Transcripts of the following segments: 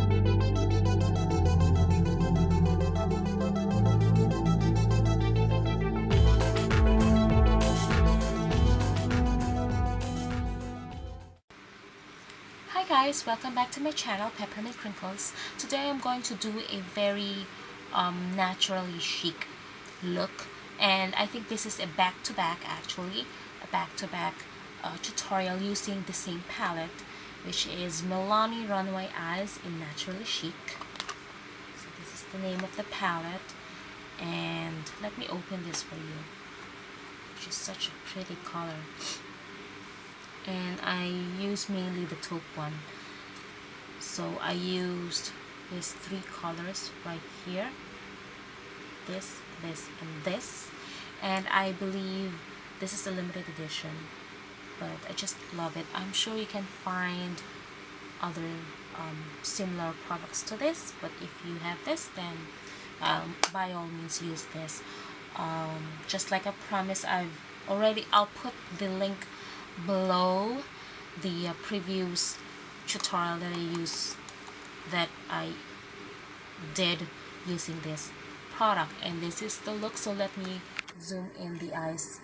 Hi guys, welcome back to my channel, Peppermint Crinkles. Today I'm going to do a very naturally chic look, and I think this is a back-to-back actually, a back-to-back tutorial using the same palette, which is Milani Runway Eyes in Naturally Chic. So this is the name of the palette, and let me open this for you, which is such a pretty color. And I use mainly the taupe one, so I used these three colors right here, this, and this, and I believe this is a limited edition, but I just love it. I'm sure you can find other similar products to this, but if you have this, then by all means use this. Just like I promised, I'll put the link below the previous tutorial that I did using this product, and this is the look. So let me zoom in the eyes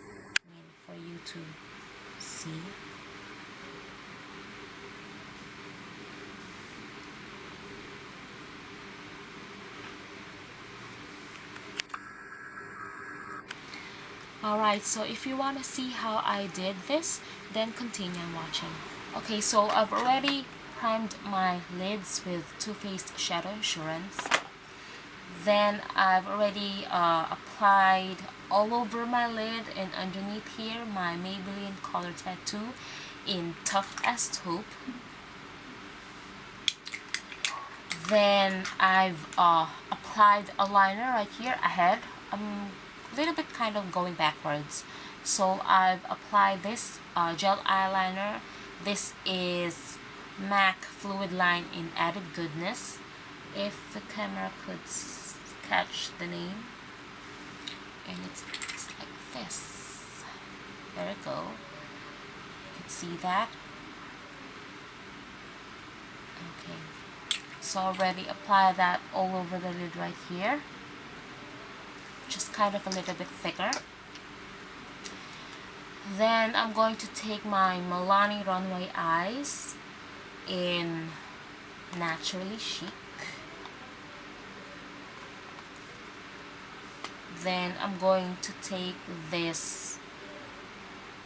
for you to see. Alright, so if you want to see how I did this, then continue watching. Okay, so I've already primed my lids with Too Faced Shadow Insurance. Then I've already applied all over my lid and underneath here my Maybelline Color Tattoo in Tough as Taupe. Then I've applied a liner right here ahead. Little bit kind of going backwards, so I've applied this gel eyeliner. This is MAC Fluidline in Added Goodness, if the camera could catch the name, and it's like this. There we go, you can see that. Okay, so already applied that all over the lid right here, just kind of a little bit thicker. Then I'm going to take my Milani Runway Eyes in Naturally Chic. Then I'm going to take this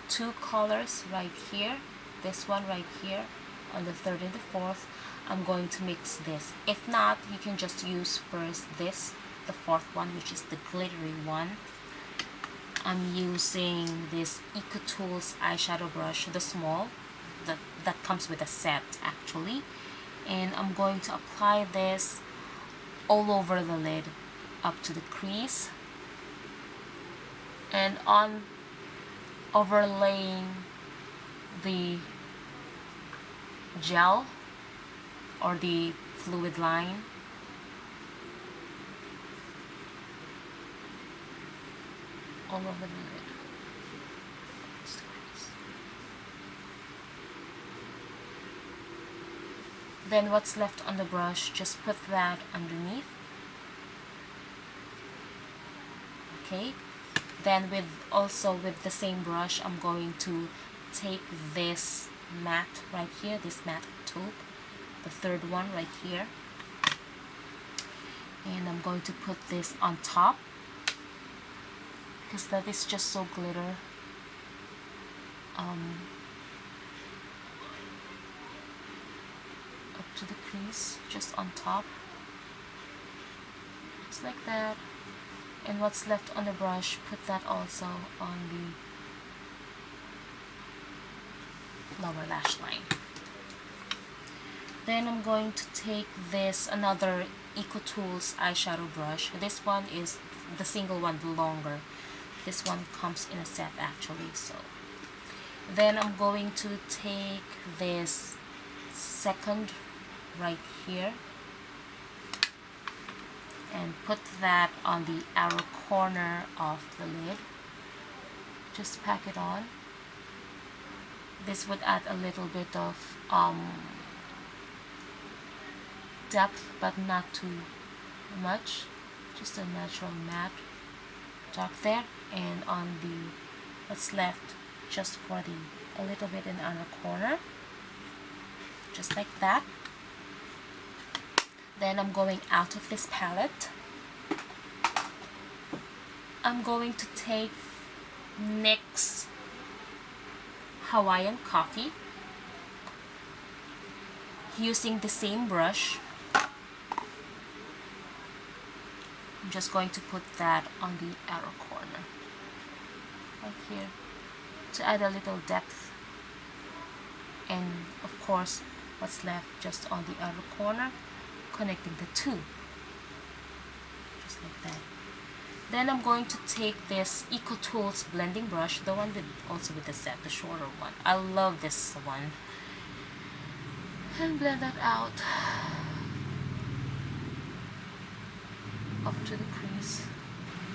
two colors right here, this one right here on the third and the fourth. I'm going to mix this. If not, you can just use first this, the fourth one, which is the glittery one. I'm using this Etude eyeshadow brush, the small, that comes with a set actually, and I'm going to apply this all over the lid up to the crease, and on overlaying the gel or the fluid line. All over the lid. Then what's left on the brush, just put that underneath. Okay. Then with the same brush, I'm going to take this matte right here, this matte taupe, the third one right here, and I'm going to put this on top, because that is just so glitter. Up to the crease, just on top, just like that. And what's left on the brush, put that also on the lower lash line. Then I'm going to take this, another Etude eyeshadow brush. This one is the single one, the longer. This one comes in a set actually. So then I'm going to take this second right here and put that on the outer corner of the lid. Just pack it on. This would add a little bit of depth but not too much, just a natural matte dark there, and on the what's left just for the a little bit in the outer corner, just like that. Then I'm going out of this palette. I'm going to take NYX Hawaiian Coffee using the same brush. I'm just going to put that on the outer corner right here to add a little depth, and of course what's left just on the outer corner, connecting the two, just like that. Then I'm going to take this Etude blending brush, the one with also with the set, the shorter one. I love this one, and blend that out up to the crease,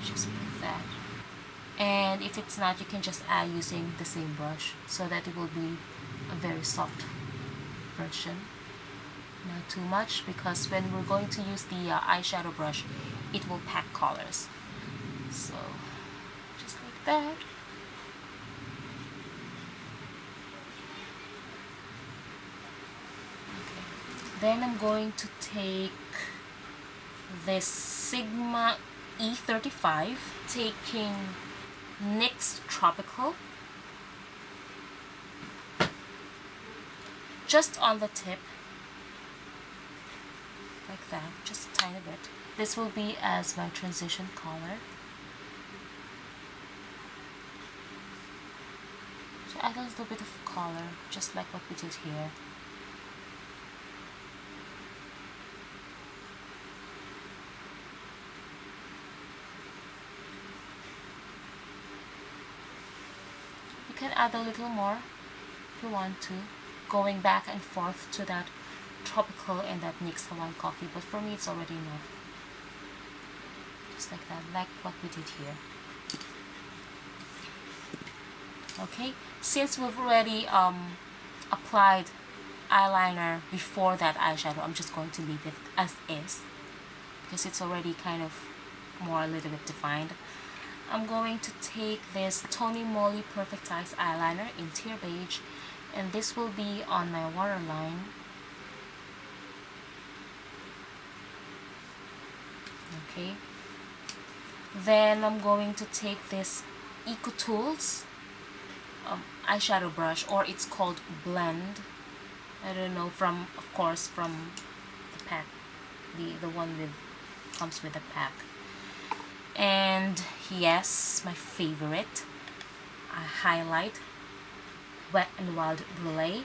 just like that. And if it's not, you can just add using the same brush so that it will be a very soft version. Not too much, because when we're going to use the eyeshadow brush, it will pack colors. So just like that. Okay. Then I'm going to take this Sigma E35, taking NYX Tropical just on the tip, like that, just a tiny bit. This will be as my transition color. To add a little bit of color, just like what we did here. You can add a little more if you want to, going back and forth to that tropical and that NYX Hawaiian Coffee, but for me it's already enough. Just like that, like what we did here. Okay, since we've already applied eyeliner before that eyeshadow, I'm just going to leave it as is because it's already kind of more a little bit defined. I'm going to take this Tony Moly Perfect Eyes eyeliner in Tear Beige, and this will be on my waterline. Okay, then I'm going to take this Etude eyeshadow brush, or it's called Blend. I don't know, from, of course, from the pack, the one with comes with the pack. And yes, my favorite, I highlight Wet and Wild Brulee,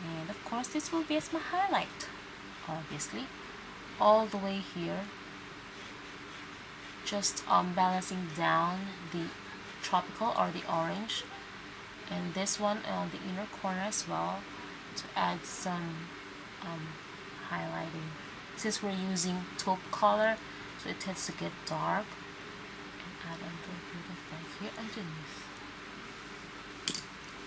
and of course this will be as my highlight, obviously, all the way here, just balancing down the tropical or the orange, and this one on the inner corner as well, to add some highlighting, since we're using taupe color, so it tends to get dark, and add a little bit of that here underneath.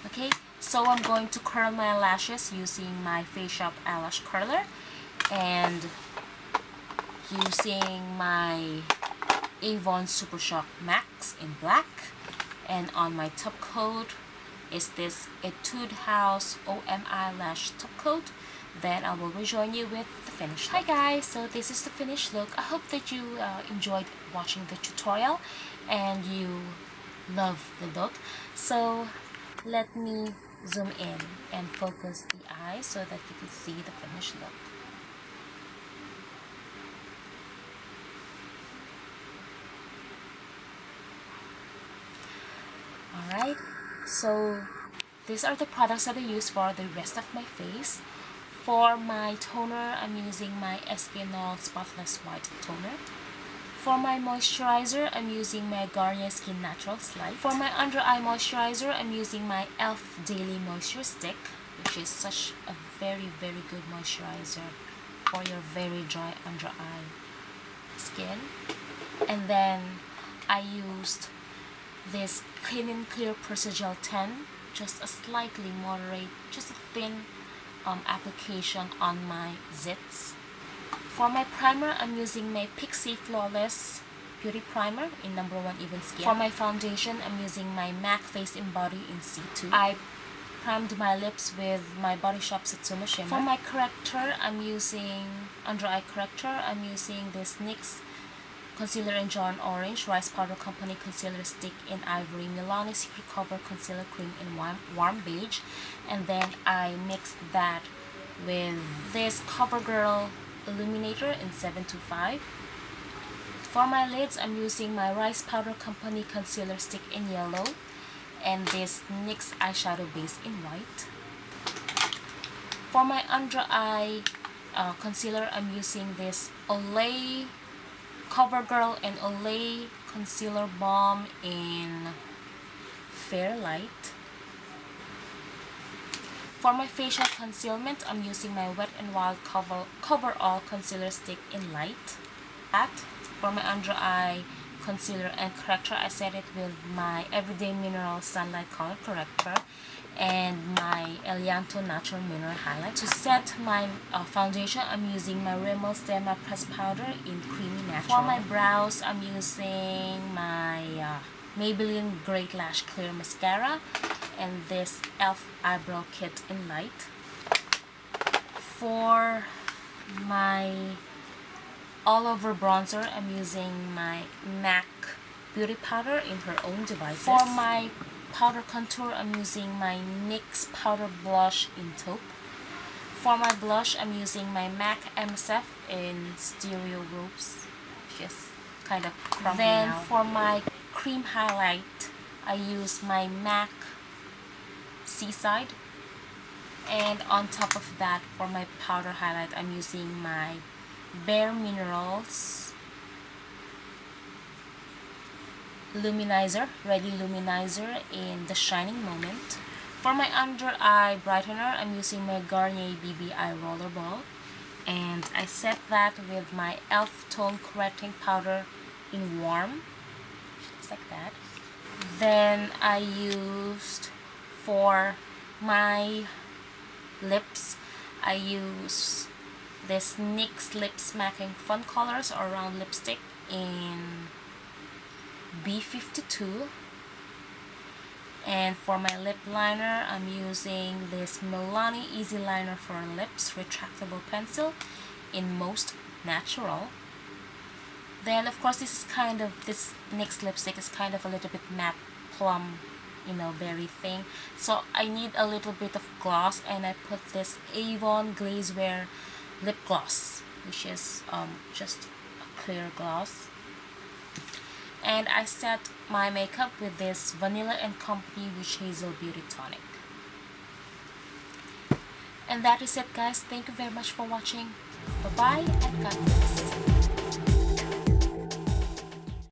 Okay, so I'm going to curl my lashes using my Face Shop eyelash curler, and using my Avon Super Shock Max in black, and on my top coat is this Etude House OMI Lash top coat. Then I will rejoin you with the finished look. Hi guys, so this is the finished look. I hope that you enjoyed watching the tutorial and you love the look. So let me zoom in and focus the eye so that you can see the finished look. Alright, so these are the products that I use for the rest of my face. For my toner, I'm using my Eskinol Spotless White Toner. For my moisturizer, I'm using my Garnier Skin Natural Slide. For my under eye moisturizer, I'm using my e.l.f. Daily Moisture Stick, which is such a very good moisturizer for your very dry under eye skin. And then I used this Clean and Clear Persagel 10, just a slightly moderate, just a thin application on my zits. For my primer, I'm using my Pixi Flawless Beauty Primer in number 1 Even Skin. For my foundation, I'm using my MAC Face and Body in C2. I primed my lips with my Body Shop Satsuma Shimmer. For my corrector, I'm using under eye corrector. I'm using this NYX Concealer in John Orange Rice Powder Company Concealer Stick in Ivory, Milani Secret Cover Concealer Cream in warm beige, and then I mixed that with this CoverGirl Illuminator in 725. For my lids, I'm using my Rice Powder Company Concealer Stick in yellow and this NYX eyeshadow base in white. For my under eye concealer, I'm using this Olay CoverGirl and Olay Concealer Balm in Fair Light. For my facial concealment, I'm using my Wet n Wild Coverall Concealer Stick in Light. For my under eye concealer and corrector, I set it with my Everyday Mineral Sunlight Color Corrector and my Elianto Natural Mineral Highlight. To set my foundation, I'm using my Rimmel Stemma Pressed Powder in Creamy Natural. For my brows, I'm using my Maybelline Great Lash Clear Mascara and this e.l.f. Eyebrow Kit in Light. For my all-over bronzer, I'm using my MAC Beauty Powder in Her Own Devices. For my powder contour, I'm using my NYX Powder Blush in Taupe. For my blush, I'm using my MAC MSF in Stereo Rose, which is kind of crumbly now. Then for my cream highlight, I use my MAC Seaside. And on top of that, for my powder highlight, I'm using my Bare Minerals Luminizer, Ready Luminizer in The Shining Moment. For my under eye brightener, I'm using my Garnier BB Eye Roller Ball, and I set that with my e.l.f. Tone Correcting Powder in Warm, just like that. Then I used for my lips, I use this NYX Lip Smacking Fun Colors or Round Lipstick in B52. And for my lip liner, I'm using this Milani Easy Liner for Lips Retractable Pencil in Most Natural. Then of course this NYX lipstick is kind of a little bit matte plum, berry thing. So I need a little bit of gloss, and I put this Avon Glazewear lip gloss, which is just a clear gloss. And I set my makeup with this Vanilla & Company Witch Hazel Beauty Tonic. And that is it, guys. Thank you very much for watching. Bye bye and God bless.